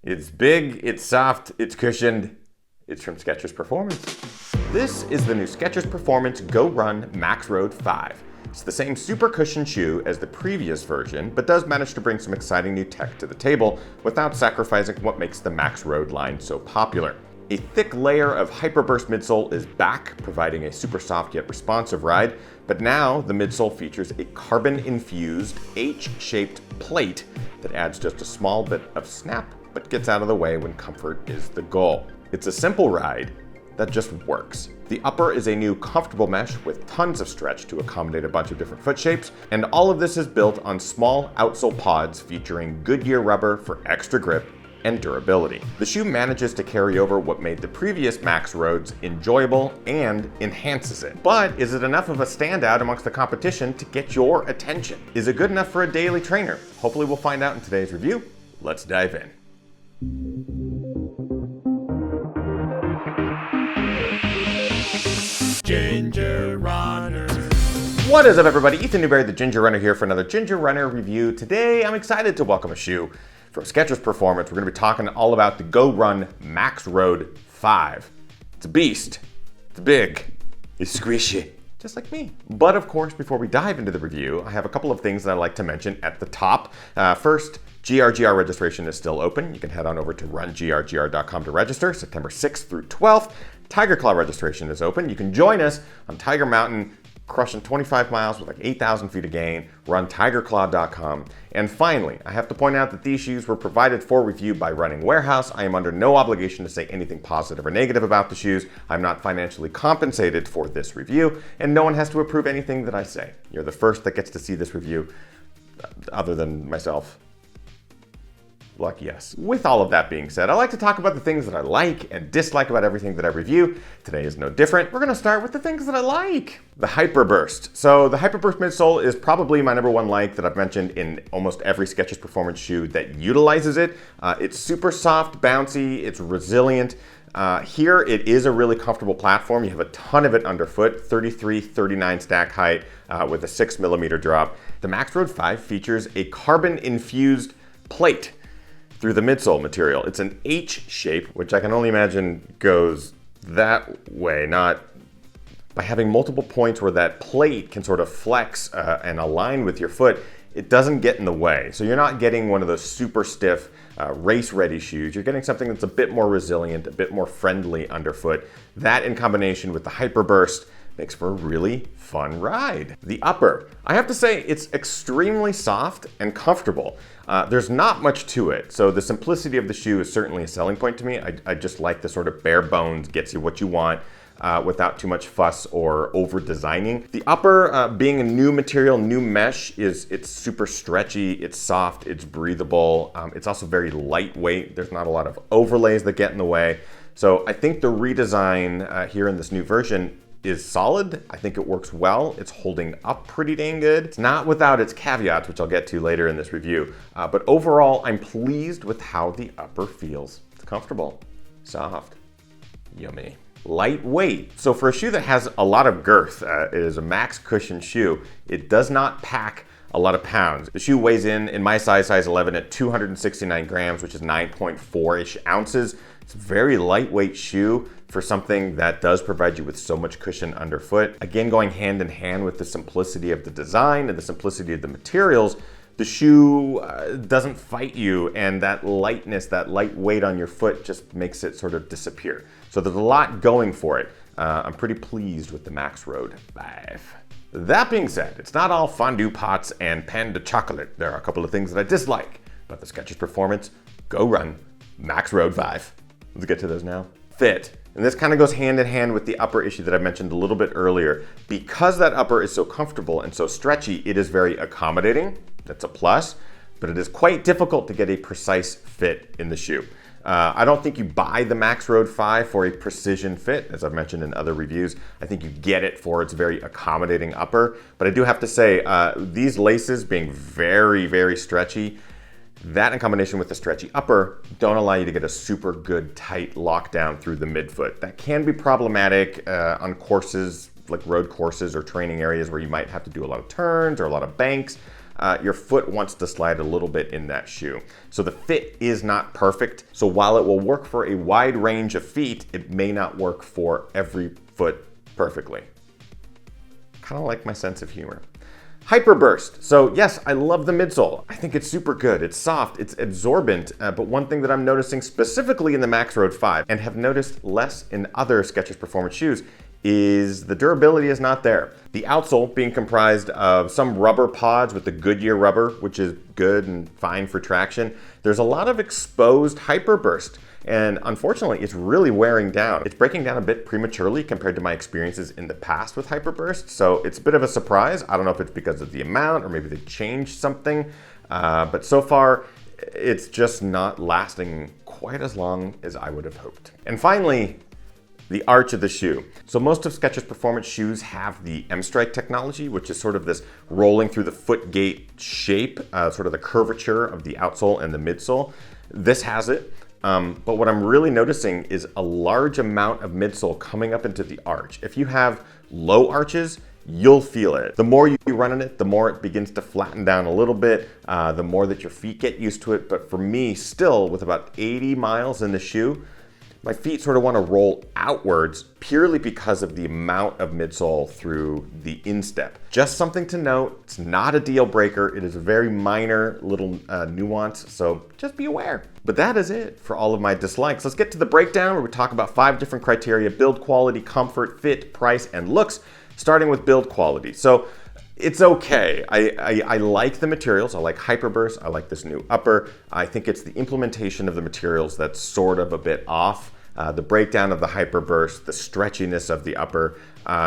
It's big, it's soft, it's cushioned. It's from Skechers Performance. This is the new Skechers Performance GOrun Maxroad 5. It's the same super cushion shoe as the previous version, but does manage to bring some exciting new tech to the table without sacrificing what makes the Maxroad line so popular. A thick layer of hyperburst midsole is back, providing a super soft yet responsive ride, but now the midsole features a carbon-infused H-shaped plate that adds just a small bit of snap, but gets out of the way when comfort is the goal. It's a simple ride that just works. The upper is a new comfortable mesh with tons of stretch to accommodate a bunch of different foot shapes, and all of this is built on small outsole pods featuring Goodyear rubber for extra grip and durability. The shoe manages to carry over what made the previous Maxroads enjoyable and enhances it. But is it enough of a standout amongst the competition to get your attention? Is it good enough for a daily trainer? Hopefully we'll find out in today's review. Let's dive in. Ginger Runner. What is up, everybody? Ethan Newberry, the Ginger Runner, here for another Ginger Runner review. Today, I'm excited to welcome a shoe from Skechers Performance. We're going to be talking all about the GOrun Maxroad 5. It's a beast. It's big. It's squishy. Just like me. But of course, before we dive into the review, I have a couple of things that I'd like to mention at the top. First, GRGR registration is still open. You can head on over to rungrgr.com to register, September 6th through 12th. Tiger Claw registration is open. You can join us on Tiger Mountain, crushing 25 miles with like 8,000 feet of gain. Run tigerclaw.com. And finally, I have to point out that these shoes were provided for review by Running Warehouse. I am under no obligation to say anything positive or negative about the shoes. I'm not financially compensated for this review, and no one has to approve anything that I say. You're the first that gets to see this review, other than myself. Lucky us. With all of that being said, I like to talk about the things that I like and dislike about everything that I review. Today is no different. We're gonna start with the things that I like. The Hyperburst. So the Hyperburst midsole is probably my number one like that I've mentioned in almost every Skechers Performance shoe that utilizes it. It's super soft, bouncy, it's resilient. Here it is a really comfortable platform. You have a ton of it underfoot, 33, 39 stack height with a 6mm drop. The Maxroad 5 features a carbon-infused plate through the midsole material. It's an H shape, which I can only imagine goes that way, not by having multiple points where that plate can sort of flex and align with your foot. It doesn't get in the way. So you're not getting one of those super stiff race-ready shoes. You're getting something that's a bit more resilient, a bit more friendly underfoot. That in combination with the Hyperburst makes for a really fun ride. The upper, I have to say, it's extremely soft and comfortable. There's not much to it, so the simplicity of the shoe is certainly a selling point to me. I just like the sort of bare bones, gets you what you want without too much fuss or over designing. The upper, being a new material, new mesh, it's super stretchy, it's soft, it's breathable. It's also very lightweight. There's not a lot of overlays that get in the way. So I think the redesign here in this new version is solid. I think it works well. It's holding up pretty dang good. It's not without its caveats, which I'll get to later in this review. But overall, I'm pleased with how the upper feels. It's comfortable, soft, yummy. Lightweight. So for a shoe that has a lot of girth, it is a max cushion shoe. It does not pack a lot of pounds. The shoe weighs in my size 11, at 269 grams, which is 9.4-ish ounces. It's a very lightweight shoe for something that does provide you with so much cushion underfoot. Again, going hand in hand with the simplicity of the design and the simplicity of the materials, the shoe doesn't fight you, and that lightness, that light weight on your foot just makes it sort of disappear. So there's a lot going for it. I'm pretty pleased with the Maxroad 5. That being said, it's not all fondue pots and panda chocolate. There are a couple of things that I dislike about the Skechers Performance GOrun Maxroad 5. Let's get to those now. Fit. And this kind of goes hand in hand with the upper issue that I mentioned a little bit earlier. Because that upper is so comfortable and so stretchy, it is very accommodating. That's a plus, but it is quite difficult to get a precise fit in the shoe. I don't think you buy the Maxroad 5 for a precision fit, as I've mentioned in other reviews. I think you get it for its very accommodating upper. But I do have to say, these laces being very, very stretchy, that in combination with the stretchy upper don't allow you to get a super good tight lockdown through the midfoot. That can be problematic on courses like road courses or training areas where you might have to do a lot of turns or a lot of banks. your foot wants to slide a little bit in that shoe. So the fit is not perfect. So while it will work for a wide range of feet, it may not work for every foot perfectly. Kind of like my sense of humor. Hyperburst. So yes, I love the midsole. I think it's super good. It's soft, it's absorbent, but one thing that I'm noticing specifically in the Maxroad 5 and have noticed less in other Skechers Performance shoes is the durability is not there. The outsole being comprised of some rubber pods with the Goodyear rubber, which is good and fine for traction. There's a lot of exposed hyperburst. And unfortunately, it's really wearing down. It's breaking down a bit prematurely compared to my experiences in the past with hyperburst. So it's a bit of a surprise. I don't know if it's because of the amount or maybe they changed something. But so far, it's just not lasting quite as long as I would have hoped. And finally, the arch of the shoe. So most of Skechers Performance shoes have the M-Strike technology, which is sort of this rolling through the foot gate shape, sort of the curvature of the outsole and the midsole. This has it. But what I'm really noticing is a large amount of midsole coming up into the arch. If you have low arches, you'll feel it. The more you run in it, the more it begins to flatten down a little bit, the more that your feet get used to it. But for me, still, with about 80 miles in the shoe, my feet sort of want to roll outwards purely because of the amount of midsole through the instep. Just something to note, it's not a deal breaker. It is a very minor little nuance, so just be aware. But that is it for all of my dislikes. Let's get to the breakdown where we talk about 5 different criteria: build quality, comfort, fit, price, and looks, starting with build quality. So it's okay. I like the materials. I like Hyperburst. I like this new upper. I think it's the implementation of the materials that's sort of a bit off. The breakdown of the Hyperburst, the stretchiness of the upper.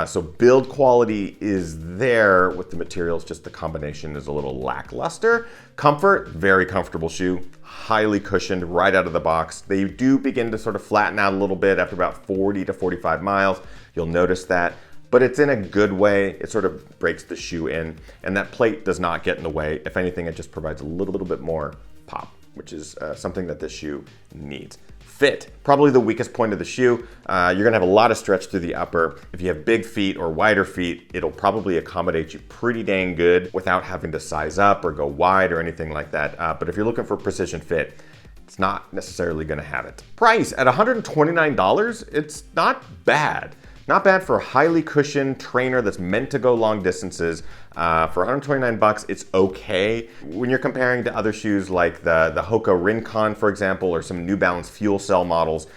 So build quality is there with the materials, just the combination is a little lackluster. Comfort, very comfortable shoe, highly cushioned right out of the box. They do begin to sort of flatten out a little bit after about 40 to 45 miles. You'll notice that, but it's in a good way. It sort of breaks the shoe in, and that plate does not get in the way. If anything, it just provides a little bit more pop, which is something that this shoe needs. Fit, probably the weakest point of the shoe. You're gonna have a lot of stretch through the upper. If you have big feet or wider feet, it'll probably accommodate you pretty dang good without having to size up or go wide or anything like that. But if you're looking for precision fit, it's not necessarily gonna have it. Price, at $129, it's not bad. Not bad for a highly cushioned trainer that's meant to go long distances. For 129 bucks, it's okay. When you're comparing to other shoes like the Hoka Rincon, for example, or some New Balance Fuel Cell models,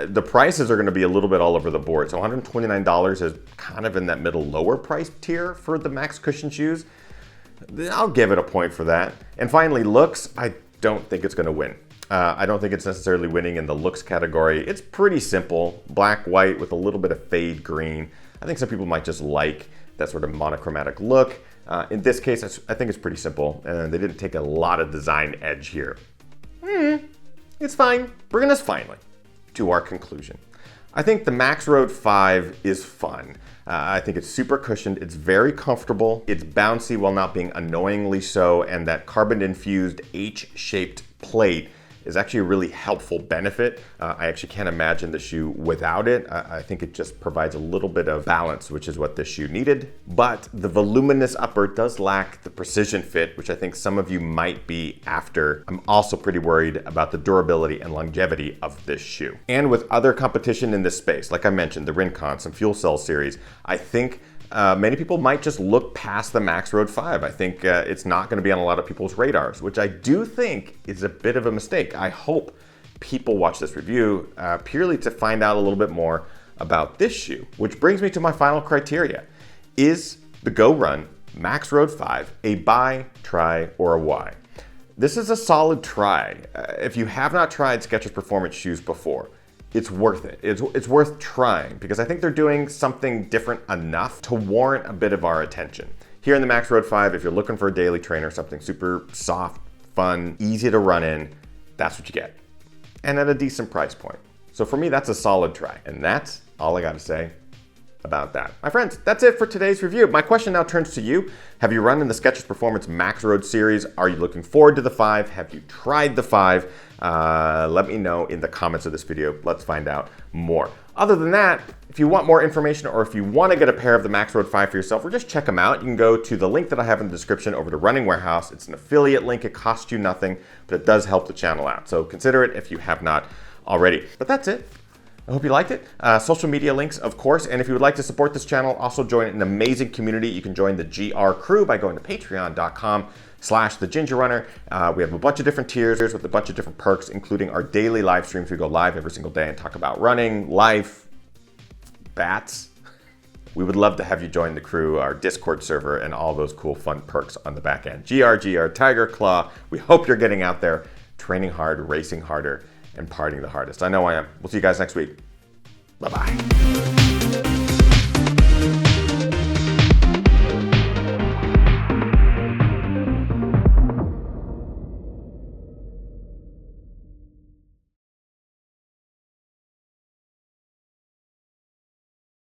the prices are gonna be a little bit all over the board. So $129 is kind of in that middle lower price tier for the max cushion shoes. I'll give it a point for that. And finally, looks, I don't think it's gonna win. I don't think it's necessarily winning in the looks category. It's pretty simple, black, white with a little bit of fade green. I think some people might just like that sort of monochromatic look. In this case, I think it's pretty simple, and they didn't take a lot of design edge here. It's fine, bringing us finally to our conclusion. I think the Maxroad 5 is fun. I think it's super cushioned, it's very comfortable, it's bouncy while not being annoyingly so, and that carbon infused H-shaped plate is actually a really helpful benefit. I actually can't imagine the shoe without it. I think it just provides a little bit of balance, which is what this shoe needed. But the voluminous upper does lack the precision fit, which I think some of you might be after. I'm also pretty worried about the durability and longevity of this shoe. And with other competition in this space, like I mentioned, the Rincon, some Fuel Cell series, I think many people might just look past the Maxroad 5. I think it's not going to be on a lot of people's radars, which I do think is a bit of a mistake. I hope people watch this review purely to find out a little bit more about this shoe, which brings me to my final criteria. Is the GOrun Maxroad 5 a buy, try, or a why? This is a solid try. If you have not tried Skechers Performance shoes before, it's worth it. It's worth trying because I think they're doing something different enough to warrant a bit of our attention. Here in the Maxroad 5, if you're looking for a daily trainer, something super soft, fun, easy to run in, that's what you get. And at a decent price point. So for me, that's a solid try. And that's all I gotta say about that. My friends, that's it for today's review. My question now turns to you. Have you run in the Skechers Performance Maxroad series? Are you looking forward to the 5? Have you tried the 5? Let me know in the comments of this video. Let's find out more. Other than that, if you want more information or if you want to get a pair of the Maxroad 5 for yourself, or just check them out, you can go to the link that I have in the description over to Running Warehouse. It's an affiliate link. It costs you nothing, but it does help the channel out. So consider it if you have not already. But that's it. I hope you liked it. Social media links, of course. And if you would like to support this channel, also join an amazing community. You can join the GR crew by going to patreon.com/thegingernunner. We have a bunch of different tiers with a bunch of different perks, including our daily live streams. We go live every single day and talk about running, life, bats. We would love to have you join the crew, our Discord server, and all those cool, fun perks on the back end. GR, Tiger Claw. We hope you're getting out there, training hard, racing harder, and partying the hardest. I know I am. We'll see you guys next week. Bye-bye.